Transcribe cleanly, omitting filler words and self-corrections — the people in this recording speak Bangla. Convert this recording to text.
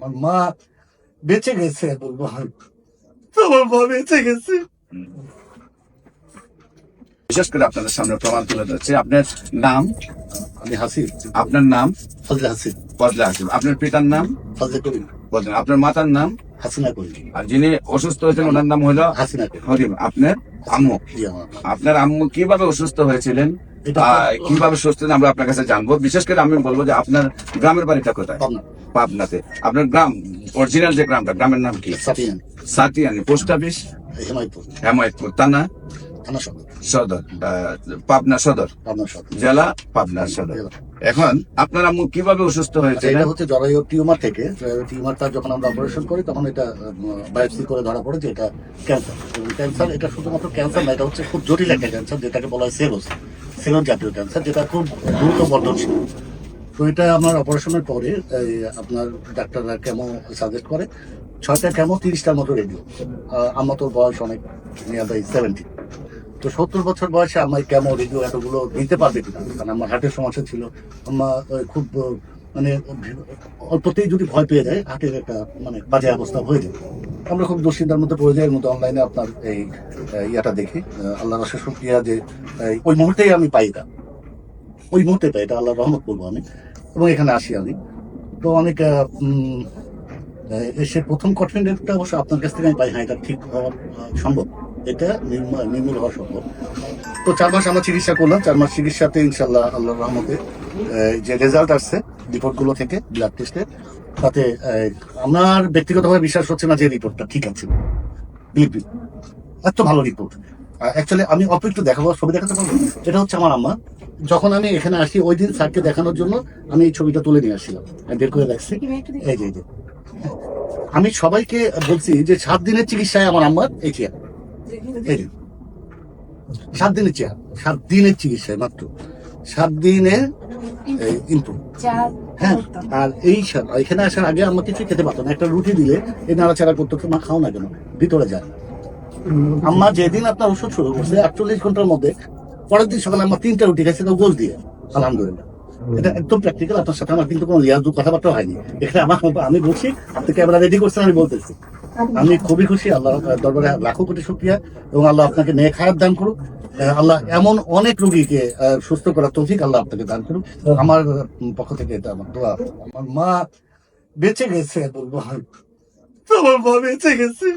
আমার মা বেঁচে গেছে বলবো, আমার মা বেঁচে গেছে। বিশেষ করে আপনাদের সামনে প্রমাণ তুলে ধরছে। আপনার নাম? আমি হাসিব। আপনার নাম? ফজলে হাসিব। ফজলে হাসিব। আপনার পিতার নাম? ফজলে করিম। বলছেন। আপনার মাতার নাম? হাসিনা করিম। আর যিনি অসুস্থ হয়েছেন ওনার নাম হলো হাসিনা করিম। হরিম। আপনার আম্মু? জি, আমার আপনার আম্মু কিভাবে অসুস্থ হয়েছিলেন, এটা কিভাবে সুস্থ হলেন আমরা আপনার কাছে জানবো। বিশেষ করে আমি বলবো যে আপনার গ্রামের বাড়িটা কোথায়? পাবনা। পাবনাতে। আপনার গ্রাম অরিজিনাল যে গ্রামটা, গ্রামের নাম কি? সাতিয়ান। সাতিয়ানি। Post office? হেমায়তপুর। হেমায়তপুর। থানা? থানা সদর। সদর। পাবনা সদর। পাবনা সদর। জেলা পাবনা সদর। এখন আপনার আম্মু কিভাবে অসুস্থ হয়েছে? এটা হচ্ছে জরায়ু টিউমার থেকে। টিউমারটা যখন আমরা অপারেশন করি তখন এটা বায়োপসি করে ধরা পড়ে যে এটা ক্যান্সার। এবং ক্যান্সার এটা শুধুমাত্র ক্যান্সার না, এটা হচ্ছে খুব জটিল একটা ক্যান্সার যেটাকে বলা হয় সেলস জাতীয় ক্যান্সার, যেটা খুব দ্রুত বর্ধনশীল। তো এটা আমার অপারেশনের পরে আপনার ডাক্তাররা কেমো সাজেস্ট করে 6টা কেমো 30টার মতো রেডিও। আমার তোর বয়স অনেক নিয়ার বাই 70। তো 70 বছর বয়সে আমার কেমন রেডিও এতগুলো দিতে পারবে কিনা, কারণ আমার হার্টের সমস্যা ছিল। আমার খুব মানে অল্পতেই যদি ভয় পেয়ে যায় হার্টের একটা মানে বাজে অবস্থা হয়ে যায়। আমরা খুব দুশ্চিন্তার মধ্যে পড়ে যাই। এর মধ্যে অনলাইনে আপনার এই ইয়াটা দেখি। আল্লাহর অশেষ শুকরিয়া যে ওই মুহূর্তেই আমি পাই এটা, ওই মুহূর্তে পাই এটা, আল্লাহর রহমত বলবো আমি। এবং এখানে আসি আমি। তো অনেক এসে প্রথম কনফিডেন্সটা অবশ্য আপনার কাছ থেকে আমি পাই, হ্যাঁ এটা ঠিক হওয়া সম্ভব, এটা নির্মূল হওয়া সম্ভব। তো 4 মাস আমরা চিকিৎসা করলাম। 4 মাস চিকিৎসাতে ইনশাল্লাহ আল্লাহর রহমতে যে রেজাল্ট আসছে রিপোর্টগুলো থেকে, ব্লাড টেস্টে, তাতে আমার ব্যক্তিগতভাবে বিশ্বাস হচ্ছে না যে রিপোর্টটা ঠিক আছে। এত ভালো রিপোর্ট। অ্যাকচুয়ালি আমি অল্প একটু দেখাবো, ছবি দেখাতে পারবো? এটা হচ্ছে আমার আম্মা। যখন আমি এখানে আসি ওই দিন স্যারকে দেখানোর জন্য আমি এই ছবিটা তুলে নিয়ে আসছিলাম, বের করে রাখছি। এই যে আমি সবাইকে বলছি যে 7 দিনের চিকিৎসায় আমার আম্মার এই চেয়ার, এই যে 7 দিনের চেয়ার, 7 দিনের চিকিৎসায় মাত্র 7 দিনের ইমপ্রুভ। হ্যাঁ, আর এখানে আসার আগে আম্মা কিছু খেতে পারতো না। একটা রুটি দিলে এই নাড়াচাড়া করতো, মা খাও না কেন, ভিতরে যায়। আম্মা যেদিন আপনার ওষুধ শুরু করছে 48 ঘন্টার মধ্যে, পরের দিন সকালে আম্মা 3টা রুটি খাইছে, তো গোল দিয়ে। আলহামদুলিল্লাহ, এটা একদম প্র্যাকটিক্যাল। আপনার সাথে আমার কিন্তু কোনো লিয়াজু কথাবার্তা হয়নি। এখানে আমি বলছি, আপনি ক্যামেরা রেডি করছেন, আমি বলতেছি। আমি খুবই খুশি, আল্লাহ দরবারে লাখো কোটি শুকরিয়া। এবং আল্লাহ আপনাকে নেক হায়াত দান করুক। আল্লাহ এমন অনেক রোগীকে সুস্থ করার তৌফিক আল্লাহ আপনাকে দান করুক। আমার পক্ষ থেকে এটা আমার দোয়া। আমার মা বেঁচে গেছে বলবো, আমার মা বেঁচে গেছে।